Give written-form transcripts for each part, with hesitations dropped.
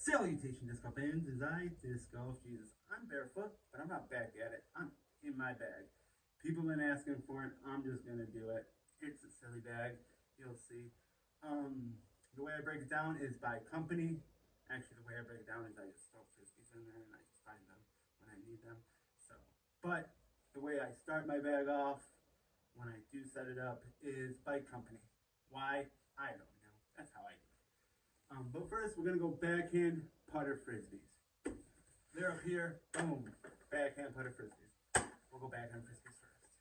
Salutation, disc golf fans, as I disc golf. Jesus, I'm barefoot, but I'm not back at it. I'm in my bag. People have been asking for it. I'm just gonna do it. It's a silly bag. You'll see. The way I break it down is by company. Actually, the way I break it down is I just throw frisbees in there and I just find them when I need them. So, but the way I start my bag off when I do set it up is by company. Why? I don't know. That's how I do it. But first, we're going to go backhand putter frisbees. They're up here. Boom. Backhand putter frisbees. We'll go backhand frisbees first.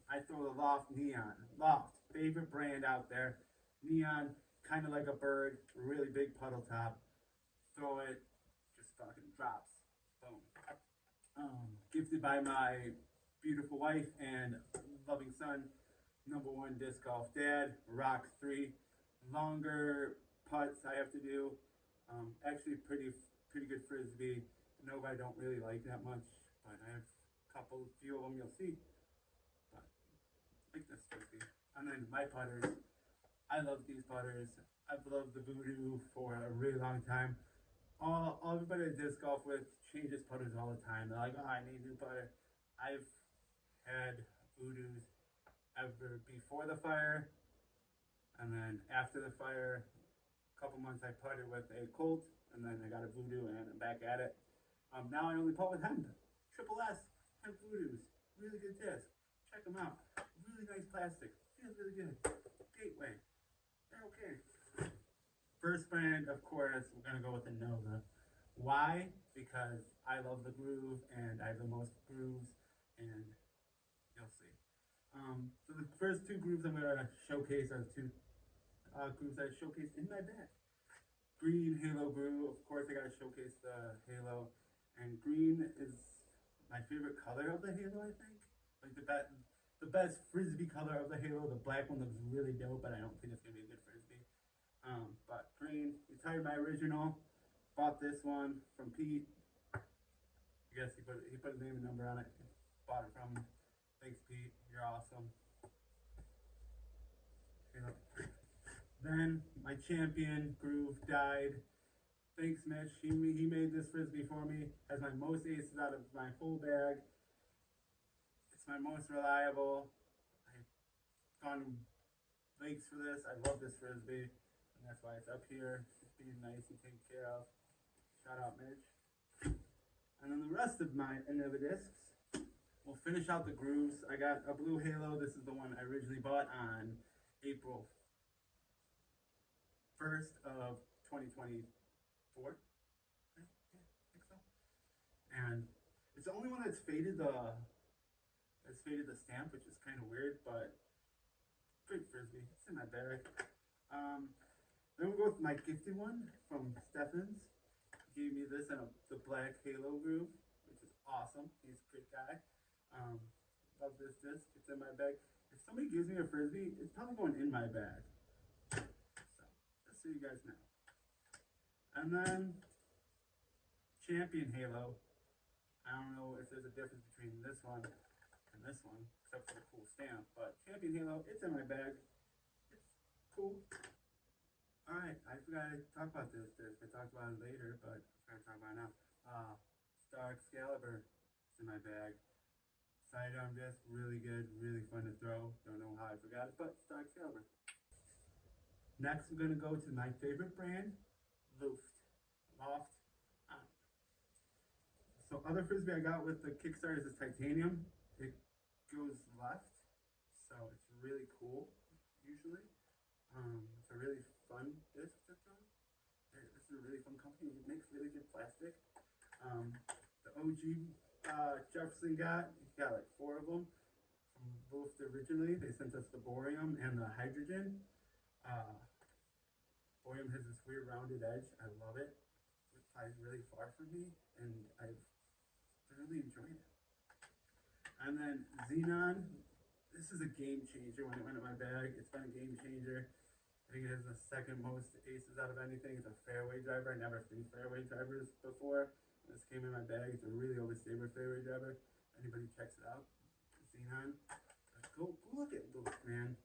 I throw the Loft Neon. Loft, favorite brand out there. Neon, kind of like a bird, really big puddle top. Throw it, just fucking drops. Boom. Gifted by my beautiful wife and loving son, #1 disc golf dad, Rock 3. Longer putts I have to do. Actually, pretty good frisbee. Nova I don't really like that much, but I have a few of them you'll see. But I like this frisbee. And then my putters. I love these putters. I've loved the Voodoo for a really long time. All everybody I disc golf with changes putters all the time. They're like, oh, I need a new putter. I've had Voodoos ever before the fire, and then after the fire, a couple months I putted with a Colt, and then I got a Voodoo, and I'm back at it. Now I only putt with hemp, Triple S, hemp Voodoos, really good disc. Check them out. Really nice plastic, feels really good. Gateway, they're okay. First brand, of course, we're gonna go with the Nova. Why? Because I love the groove, and I have the most grooves, and you'll see. So the first two grooves I'm gonna showcase are the two grooves I showcased in my bag. Green Halo groove, of course I gotta showcase the Halo, and green is my favorite color of the Halo, I think. Like the best frisbee color of the Halo. The black one looks really dope, but I don't think it's gonna be a good frisbee. But green, retired my original. Bought this one from Pete. I guess he put his name and number on it. Bought it from him. Thanks, Pete. You're awesome. Then my champion groove died. Thanks, Mitch. He made this frisbee for me. Has my most aces out of my whole bag. It's my most reliable. I've gone to lakes for this. I love this frisbee, and that's why it's up here. It's being nice and taken care of. Shout out, Mitch. And then the rest of my Innova discs, we'll finish out the grooves. I got a blue Halo. This is the one I originally bought on April 1st of 2024. Yeah, I think so. And it's the only one that's faded the stamp, which is kind of weird, but great frisbee. It's in my bag. Then we'll go with my gifted one from Steffens. He gave me this and the black Halo groove, which is awesome. He's a great guy. Love this disc. It's in my bag. If somebody gives me a frisbee, it's probably going in my bag. So, just so you guys know. And then, Champion Halo. I don't know if there's a difference between this one and this one, except for the cool stamp. But Champion Halo, it's in my bag. It's cool. Alright, I forgot to talk about this disc. I talked about it later, but I'm going to talk about it now. Star Excalibur is in my bag. Sidearm disc, really good, really fun to throw. Don't know how I forgot it, but Star Excalibur. Next, we're going to go to my favorite brand, Loft. So other frisbee I got with the Kickstarter is this titanium. It goes left, so it's really cool, usually. It's a really fun disc to throw. This is a really fun company. It makes really good plastic. The OG Jefferson he got like 4 of them from both originally. They sent us the Boreum and the Hydrogen. Boreum has this weird rounded edge. I love it. It flies really far from me, and I've really enjoyed it. And then Xenon. This is a game changer when it went in my bag. It's been a game changer. I think it has the second most aces out of anything. It's a fairway driver. I never threw fairway drivers before. This came in my bag. It's a really overstable fairway driver. Anybody checks it out, Xenon. Go look at those, man.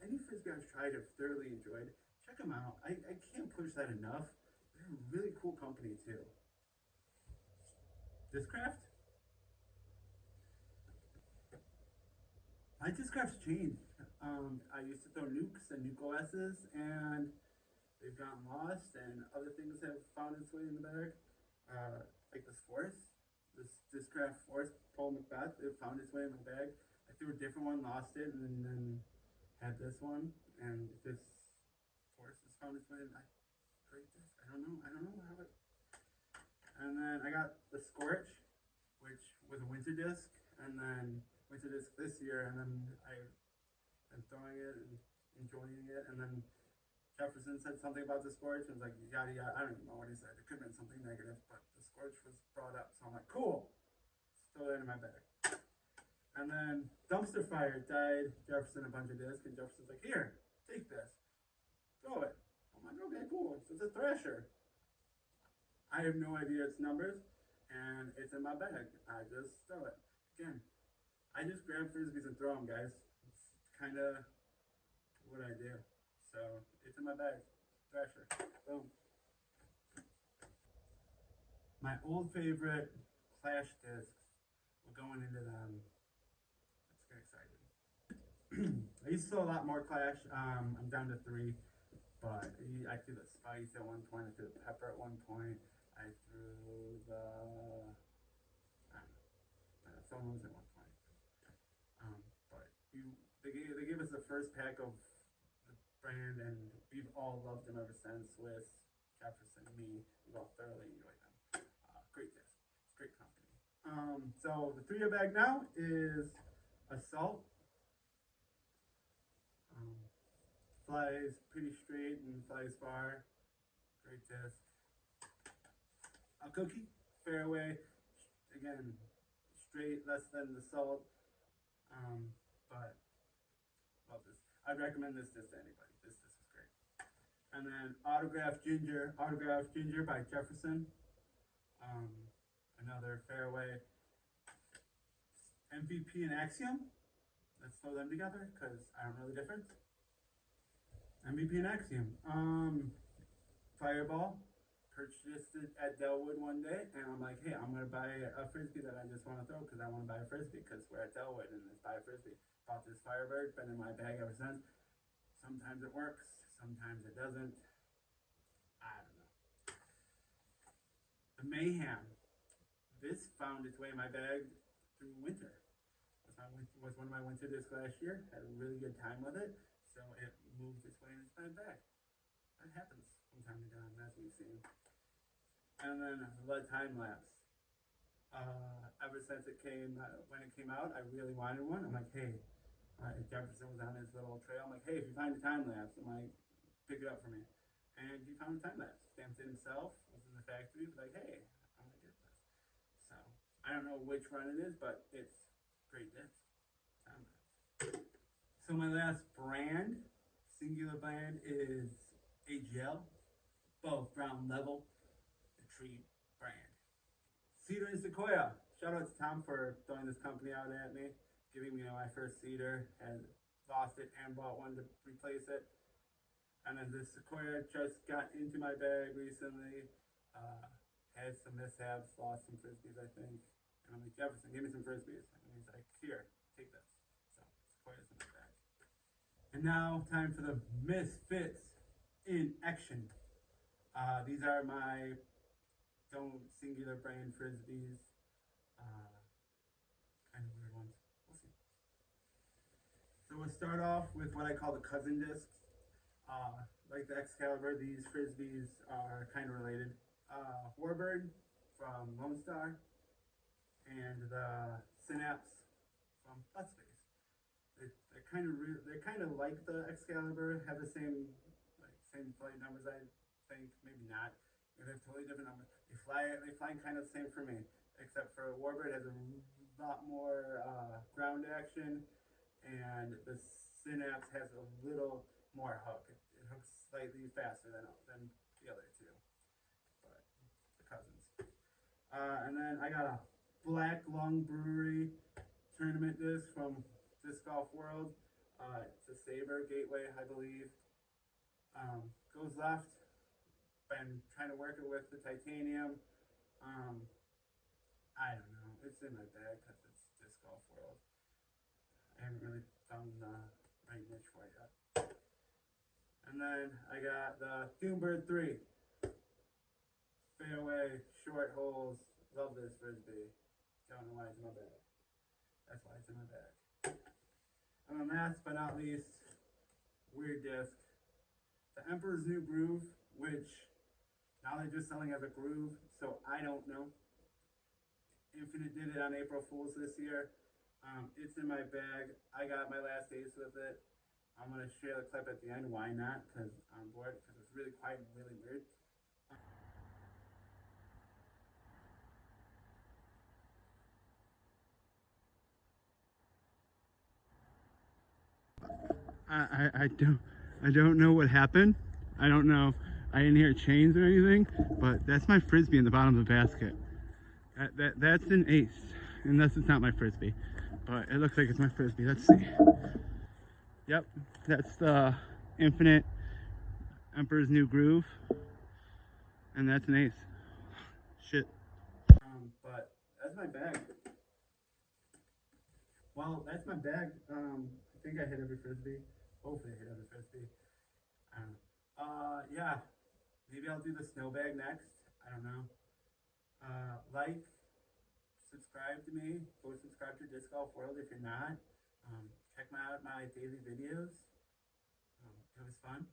Any frisbee I've tried, I've thoroughly enjoyed. Check them out. I can't push that enough. They're a really cool company too. Discraft? My Discraft's changed. I used to throw nukes and nuke OSs, and they've gotten lost, and other things have found its way in the bag. Like this force, this Discraft force, Paul Macbeth, it found its way in my bag. I threw a different one, lost it, and then had this one, and this force has found its way in my great disc. I don't know how it. And then I got the Scorch, which was a winter disc, and then winter disc this year, and then I've been throwing it and enjoying it, and then Jefferson said something about the Scorch, and was like, yada yada. I don't even know what he said. It could have been something negative, but the Scorch was brought up, so I'm like, cool. Just throw that in my bag. And then Dumpster Fire died Jefferson a bunch of discs, and Jefferson's like, here, take this, throw it. I'm like, okay, cool. It's a Thrasher. I have no idea its numbers, and it's in my bag. I just throw it. Again, I just grab frisbees and throw them, guys. It's kind of what I do. So it's in my bag. Thrasher. Boom. My old favorite Clash discs. We're going into them. Let's get excited. I used to throw a lot more Clash. I'm down to 3, but I threw the Spice at one point. I threw the Pepper at one point. I threw the I don't know, someone was at one point. But they gave us the first pack of the brand, and we've all loved them ever since. With Jefferson, me, we've all thoroughly enjoyed them. Great disc, it's great company. So the 3-year bag now is Assault. Um, Flies pretty straight and flies far. Great disc. A Cookie, fairway, again, straight, less than the Salt. But love this. I'd recommend this disc to anybody. This disc is great. And then Autograph Ginger by Jefferson. Um, Another fairway. MVP and Axiom. Let's throw them together because I don't know the difference. MVP and Axiom. Fireball. Purchased it at Delwood one day, and I'm like, hey, I'm gonna buy a frisbee that I just want to throw because I want to buy a frisbee because we're at Delwood and it's buy a frisbee. Bought this Firebird, been in my bag ever since. Sometimes it works, sometimes it doesn't. I don't know. The Mayhem. This found its way in my bag through winter. Was one of my winter discs last year. Had a really good time with it, so it moved its way into my bag. That happens from time to time, as we've seen. And then Lead Time Lapse. Ever since when it came out, I really wanted one. I'm like, hey, Jefferson was on his little trail. I'm like, hey, if you find a time lapse, I'm like, pick it up for me. And he found a time lapse. Stamped it himself. Was in the factory. But like, hey, I'm gonna get this. So I don't know which run it is, but it's great disc. Time lapse. So my last brand, singular brand, is AGL. Both ground level. The tree brand. Cedar and Sequoia. Shout out to Tom for throwing this company out at me, giving me my first cedar, and lost it and bought one to replace it. And then this Sequoia just got into my bag recently. Had some mishaps, lost some frisbees, I think. And I'm like, Jefferson, give me some frisbees. And he's like, here, take this. So Sequoia's in my bag. And now, time for the Misfits in action. These are my don't singular brand frisbees. Kind of weird ones. We'll see. So we'll start off with what I call the cousin discs. Like the Excalibur, these frisbees are kind of related. Warbird from Lone Star, and the Synapse from Let's Face. They're kind of like the Excalibur, have the same flight numbers. I think maybe not. They have totally different numbers. They fly kind of the same for me, except for Warbird has a lot more ground action, and the Synapse has a little more hook. It hooks slightly faster than the other two, but the cousins. And then I got a Black Lung Brewery tournament disc from Disc Golf World. It's a Saber Gateway, I believe. Goes left, been trying to work it with the titanium. I don't know. It's in my bag because it's disc golf world. I haven't really found the right niche for it yet. And then I got the Thunebird 3. Fairway, short holes. Love this frisbee. Don't know why it's in my bag. That's why it's in my bag. And then last but not least, weird disc. The Emperor's New Groove, which now they're just selling as a groove, so I don't know. Infinite did it on April Fool's this year. It's in my bag. I got my last ace with it. I'm going to share the clip at the end. Why not? Because I'm bored. Because it's really quiet and really weird. I don't know what happened. I don't know. I didn't hear chains or anything, but that's my frisbee in the bottom of the basket. That's an ace, unless it's not my frisbee, but it looks like it's my frisbee. Let's see. Yep, that's the Infinite Emperor's New Groove, and that's an ace. Shit. But that's my bag. Well, that's my bag. I think I hit every frisbee. Hopefully, I hit every frisbee. Yeah. Maybe I'll do the snow bag next. I don't know. Like, subscribe to me. Go subscribe to Disc Golf World if you're not. Check out my daily videos. It was fun.